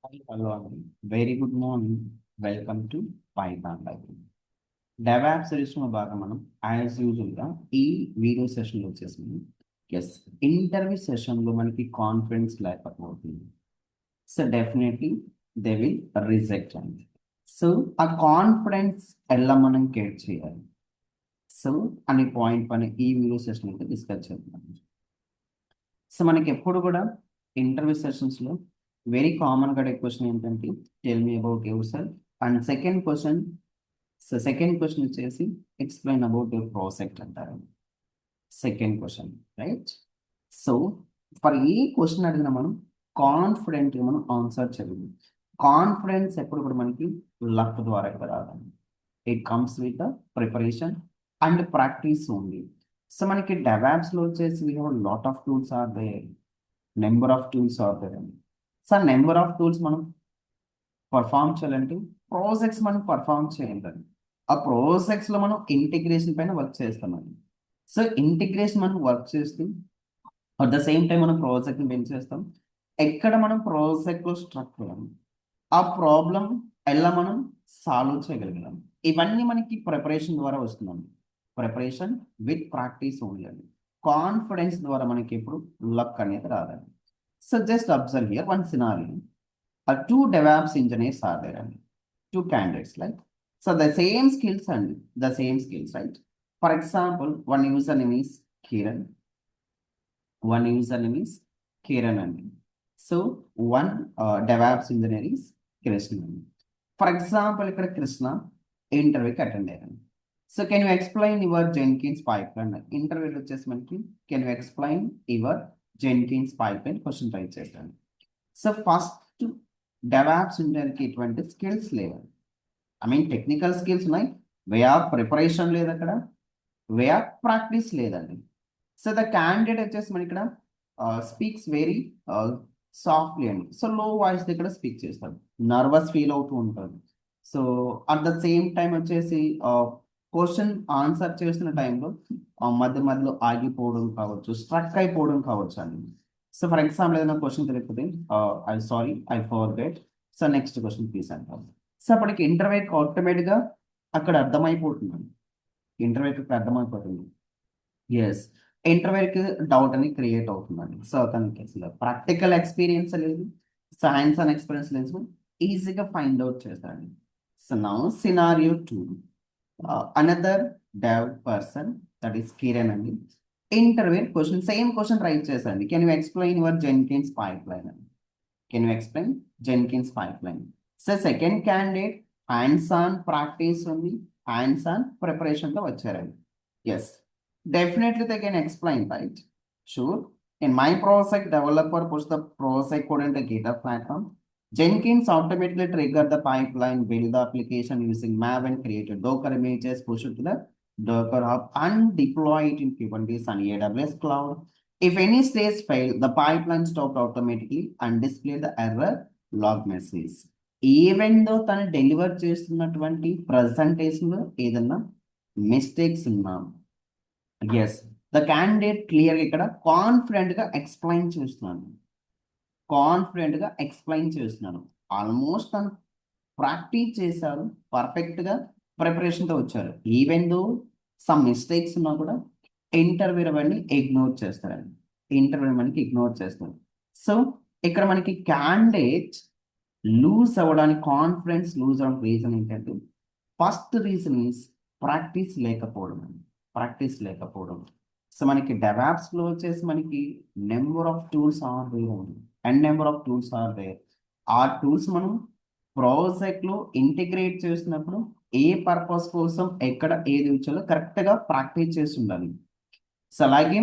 Hello, Anand. Very good morning. Welcome to Python Library. DevOps సిరీస్లో భాగం మనం as యూజువల్గా ఈ వీడియో సెషన్లో వచ్చేసి ఎస్ ఇంటర్వ్యూ సెషన్లో మనకి కాన్ఫిడెన్స్ లేకపోతుంది. So definitely they will reject అండి. సో ఆ కాన్ఫిడెన్స్ ఎలా మనం గెట్ చేయాలి సో అనే పాయింట్ పైన ఈ వీడియో సెషన్ అయితే డిస్కస్ చేద్దాం. సో మనకి ఎప్పుడు కూడా ఇంటర్వ్యూ సెషన్స్లో వెరీ కామన్గా అడిగే క్వశ్చన్ ఏంటంటే tell me about your self and second question వచ్చేసి ఎక్స్ప్లెయిన్ అబౌట్ యువర్ ప్రాజెక్ట్ అంటారు. Second question right. So for ఈ క్వశ్చన్ అడిగిన మనం కాన్ఫిడెంట్గా మనం ఆన్సర్ చేయాలి. కాన్ఫిడెన్స్ ఎప్పుడు కూడా మనకి లక్ ద్వారా ఇక్కడ రాదండి. It comes with preparation and practice only. So మనకి డెవాప్స్లో వచ్చేసి we have lot of tools are there, number of tools are there అండి. సో నెంబర్ ఆఫ్ టూల్స్ మనం పర్ఫామ్ చేయాలంటే ప్రాజెక్ట్స్ మనం పర్ఫామ్ చేయాలండి. ఆ ప్రాజెక్ట్స్లో మనం ఇంటిగ్రేషన్ పైన వర్క్ చేస్తామండి. సో ఇంటిగ్రేషన్ మనం వర్క్ చేస్తూ అట్ ద సేమ్ టైం మనం ప్రాజెక్ట్ని బిల్డ్ చేస్తాం. ఎక్కడ మనం ప్రాజెక్ట్లో స్ట్రక్ అయ్యాం, ఆ ప్రాబ్లం ఎలా మనం సాల్వ్ చేయగలిగాం, ఇవన్నీ మనకి ప్రిపరేషన్ ద్వారా వస్తుందండి. ప్రిపరేషన్ విత్ ప్రాక్టీస్ ఓన్లీ అండి. కాన్ఫిడెన్స్ ద్వారా మనకి ఎప్పుడు లక్ అనేది రాదండి. So just observe here one scenario. Two DevOps engineers are there and two candidates, like so the same skills, right? For example, one username is Kiran, one username is Kiran, and so one DevOps engineer is Krishna. For example, ఇక్కడ Krishna ఇంటర్వ్యూకి attend అయ్యాను. So can you explain your Jenkins pipeline. ఇంటర్వ్యూలో వచ్చేసి మనకి can you explain your Jenkins pipeline question try చేశాను. So first DevOps ఇంటర్కి ఇటువంటి skills లేవు. I mean technical skills ఉన్నాయి, వే ఆఫ్ ప్రిపరేషన్ లేదు, అక్కడ వే ఆఫ్ ప్రాక్టీస్ లేదండి. సో ద క్యాండిడేట్ వచ్చేసి మన ఇక్కడ స్పీక్స్ వెరీ సాఫ్ట్లీ అండి. సో లో వాయిస్ దగ్గర స్పీక్ చేస్తాడు, నర్వస్ ఫీల్ అవుతూ ఉంటాడు. So at the same time వచ్చేసి క్వశ్చన్ ఆన్సర్ చేస్తున్న టైంలో మధ్య మధ్యలో ఆగిపోవడం కావచ్చు, స్ట్రక్ అయిపోవడం కావచ్చు అండి. సో ఫర్ ఎగ్జాంపుల్ ఏదైనా క్వశ్చన్ తెలియకపోతే I sorry I forget, so next question please అంటాం. సో అప్పటికి ఇంటర్వ్యూకి ఆటోమేటిక్గా అక్కడ అర్థమైపోతుంది, ఇంటర్వ్యూకి అర్థమైపోతుంది. ఎస్, ఇంటర్వ్యూకి డౌట్ అని క్రియేట్ అవుతుందండి. సో తనకి అసలు ప్రాక్టికల్ ఎక్స్పీరియన్స్ లేదు, సైన్స్ అండ్ ఎక్స్పీరియన్స్ లేదు, ఈజీగా ఫైండ్ అవుట్ చేస్తాడండి. So now scenario 2, another dev person that is Kiran అండి. Interview question same question write చేసండి. Can you explain your Jenkins pipeline అని. Can you explain Jenkins pipeline. So second candidate hands on practice ఉంది, hands on ప్రిపరేషన్తో వచ్చారండి. Yes, definitely they can explain, right? Sure. In my project, developer push the project code into GitHub platform. Jenkins automatically trigger the pipeline, build the application using Maven, created Docker images, push it to the Docker Hub, and deploy it in Kubernetes and AWS cloud. If any stage fail, the pipeline stopped automatically and display the error log message. Even though తను deliver చేస్తున్నటువంటి ప్రజెంటేషన్లో ఏదన్నా mistakes ఉన్నా, yes the candidate క్లియర్గా ఇక్కడ కాన్ఫిడెంట్గా explain చేస్తున్నాను. Almost తను practice చేశారు, పర్ఫెక్ట్గా ప్రిపరేషన్తో వచ్చారు. ఈవెన్ దో సమ్ మిస్టేక్స్ ఉన్నా కూడా ఇంటర్వ్యూ మనకి ఇగ్నోర్ చేస్తారు. సో ఇక్కడ మనకి క్యాండిడేట్ లూజ్ అవ్వడానికి, కాన్ఫిడెన్స్ లూజ్ అవ్వడానికి రీజన్ ఏంటంటే ఫస్ట్ రీజన్ ఈస్ ప్రాక్టీస్ లేకపోవడం. సో మనకి డెవాప్స్లో వచ్చేసి మనకి number of tools are there and number of tools are there. ఆ టూల్స్ మనం ప్రాజెక్ట్లో ఇంటిగ్రేట్ చేసినప్పుడు ఏ పర్పస్ కోసం ఎక్కడ ఏది ఉంచాలో కరెక్ట్గా ప్రాక్టీస్ చేసి ఉండాలి. సో అలాగే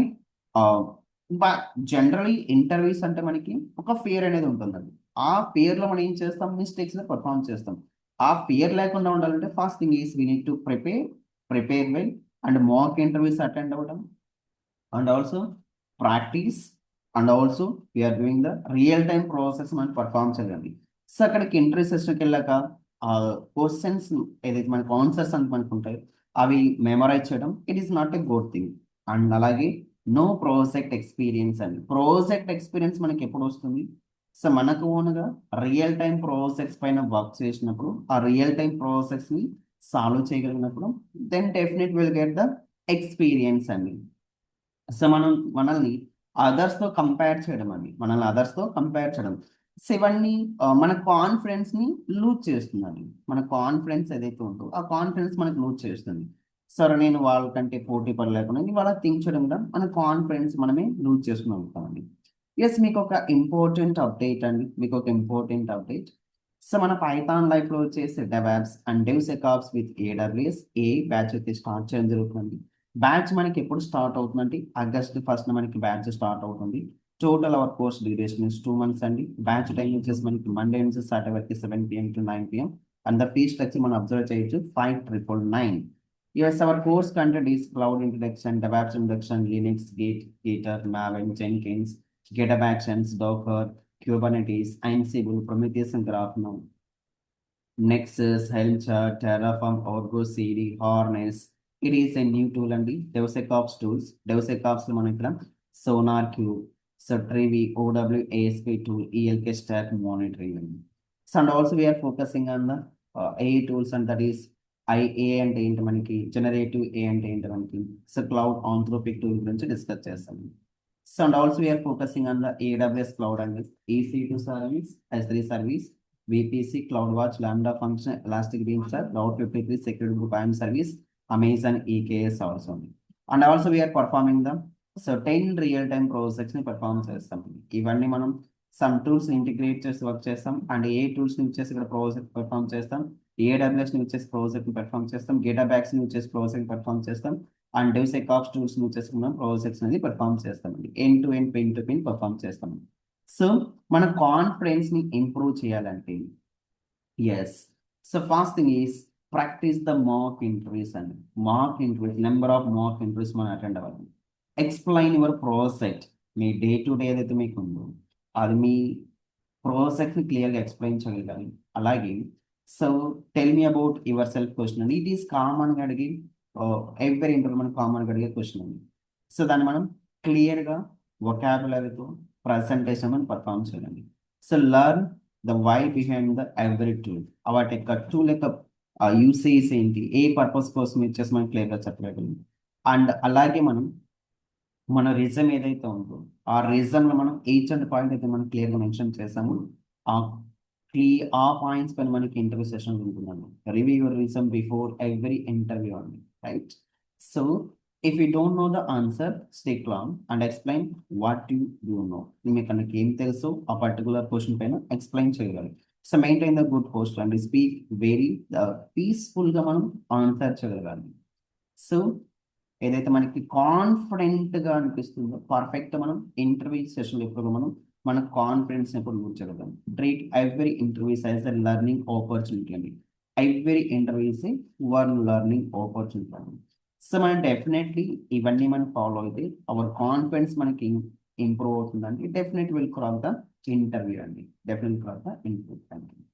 జనరలీ ఇంటర్వ్యూస్ అంటే మనకి ఒక ఫియర్ అనేది ఉంటుందండి. ఆ ఫియర్లో మనం ఏం చేస్తాం, మిస్టేక్స్లో పర్ఫామ్ చేస్తాం. ఆ ఫియర్ లేకుండా ఉండాలంటే first thing is we need to prepare well and mock interviews attend అవ్వడం, and also practice, and also we're doing the real time process మనం పర్ఫామ్ చేయాలి. సో అక్కడికి ఇంటర్వ్యూ సెషన్కి వెళ్ళాక క్వశ్చన్స్ ఏదైతే మనకు ఆన్సర్స్ అని మనకు ఉంటాయి అవి మెమరైజ్ చేయడం, it is not a good thing. And అలాగే నో ప్రాజెక్ట్ ఎక్స్పీరియన్స్ అండి. ప్రాజెక్ట్ ఎక్స్పీరియన్స్ మనకి ఎప్పుడు వస్తుంది, సో మనకు ఓన్గా రియల్ టైం ప్రాజెక్ట్స్ పైన వర్క్ చేసినప్పుడు ఆ రియల్ టైం ప్రాజెక్ట్స్ని సాల్వ్ చేయగలిగినప్పుడు then definite will get the experience అండి. సో మనల్ని అదర్స్తో కంపేర్ చేయడం అండి, మనల్ని అదర్స్తో కంపేర్ చేయడం. సో ఇవన్నీ మన కాన్ఫిడెన్స్ని లూజ్ చేస్తుందండి. మన కాన్ఫిడెన్స్ ఏదైతే ఉందో ఆ కాన్ఫిడెన్స్ మనకు లూజ్ చేస్తుంది. సరే నేను వాళ్ళకంటే పోటీ పడలేకుండా వాళ్ళ థింక్ చేయడం కూడా మన కాన్ఫిడెన్స్ మనమే లూజ్ చేసుకుని ఉంటామండి. ఎస్, మీకు ఒక ఇంపార్టెంట్ అప్డేట్ అండి, మీకు ఒక ఇంపార్టెంట్ అప్డేట్. సో మన పైథాన్ లైఫ్లో వచ్చేసి DevOps and DevSecOps with AWS a batch అయితే స్టార్ట్ చేయడం జరుగుతుంది. బ్యాచ్ మనకి ఎప్పుడు స్టార్ట్ అవుతుందంటే August 1 మనకి బ్యాచ్ స్టార్ట్ అవుతుంది. Total hour course duration is 2 months అండి. బ్యాచ్ టైం వచ్చేసి మనకి మండే నుంచి సాటర్డే వరకు 7 PM to 9 PM. And the fee structure మనం అబ్జర్వ్ చేయొచ్చు 5999. Yes, our course content is cloud introduction, DevOps introduction, Linux, Git, Gitter, Maven, Jenkins, GitHub Actions, Docker, Kubernetes, Ansible, Prometheus and Grafana, Nexus, Helm chart, Terraform, Argo CD, Harness. It is a new tool and DevSecOps tools. DevSecOps Sonar Cube, Trivi, OW, ASP tool, ELK stack monitoring. So, and also we are focusing on the AI tools, and that is IA and generative AI and so cloud anthropic tool discuss chestam. So, and also we are focusing on the AWS cloud and EC2 service, S3 service, VPC, CloudWatch, Lambda function, Elastic Beam Server, Route 53, Security Group IAM service, Amazon EKS also. And also we are performing the certain real-time projects ni perform చేస్తాం. ఇవన్నీ మనం some tools integrate చేసి work చేస్తాం, and A tools ని వచ్చేసి ఇక్కడ project perform చేస్తాం, AWS ని వచ్చేసి ప్రాజెక్ట్ పెర్ఫామ్ చేస్తాం, GitHub ని వచ్చేసి ప్రాజెక్ట్ పెర్ఫామ్ చేస్తాం, అండ్ DevSecOps టూల్స్ ని వచ్చేసి మనం ప్రాజెక్ట్స్ అనేది పెర్ఫామ్ చేస్తామండి. End to end, pin to pin perform చేస్తాం. సో మన కాన్ఫిడెన్స్ ని ఇంప్రూవ్ చేయాలంటే yes, so first thing is practice the mock interviews అండి. Mock interviews, number of mock interviews మనం అటెండ్ అవ్వాలి. ఎక్స్ప్లెయిన్ యువర్ ప్రాజెక్ట్, మీ డే టు డే ఏదైతే మీకు ఉందో అది మీ ప్రాజెక్ట్ని క్లియర్గా ఎక్స్ప్లెయిన్ చేయగలగాలి. అలాగే so tell me about your self question అండి. ఇట్ ఈస్ కామన్గా అడిగి ఎవ్రీ ఇంటర్వ్యూ మనం కామన్గా అడిగే క్వశ్చన్ అండి. సో దాన్ని మనం క్లియర్గా వొకాబులరీతో ప్రజెంటేషన్ మనం పర్ఫామ్ చేయాలండి. So learn the why behind the every tool, వాటి యొక్క టూల్ యొక్క యూసేజ్ ఏంటి, ఏ పర్పస్ కోసం ఇచ్చేసి మనం క్లియర్గా చెప్పగలం. అండ్ అలాగే మన రీజన్ ఏదైతే ఉందో ఆ రీజన్లో మనం ఈచ్ అండ్ పాయింట్ అయితే మనం క్లియర్గా మెన్షన్ చేసాము. ఆ ఆ పాయింట్స్ పైన మనకి ఇంటర్వ్యూ సెషన్ ఉంటుందండి. Review your reason before every interview అండి, right? So if you don't know the answer, stay calm and explain what you do know. మీకు మనకి ఏం తెలుసో ఆ పర్టికులర్ క్వశ్చన్ పైన ఎక్స్ప్లెయిన్ చేయగలరు. So maintain the good post and speak very పీస్ఫుల్గా మనం ఆన్సర్ చేయగలగాలి. సో ఏదైతే మనకి కాన్ఫిడెంట్గా అనిపిస్తుందో పర్ఫెక్ట్ మనం ఇంటర్వ్యూ సెషన్ ఎప్పుడు మన కాన్ఫిడెన్స్ ఎప్పుడు లూజ్ చేయగలం. Treat every interviews as a learning opportunity అండి. Every interviews one learning opportunity అండి. సో మనం డెఫినెట్లీ ఇవన్నీ మనం ఫాలో అయితే అవర్ కాన్ఫిడెన్స్ మనకి ఇంప్రూవ్ అవుతుందండి. Definite will crack the interview అండి, డెఫినెట్ క్రాక్ ద ఇంటర్వ్యూ అండి.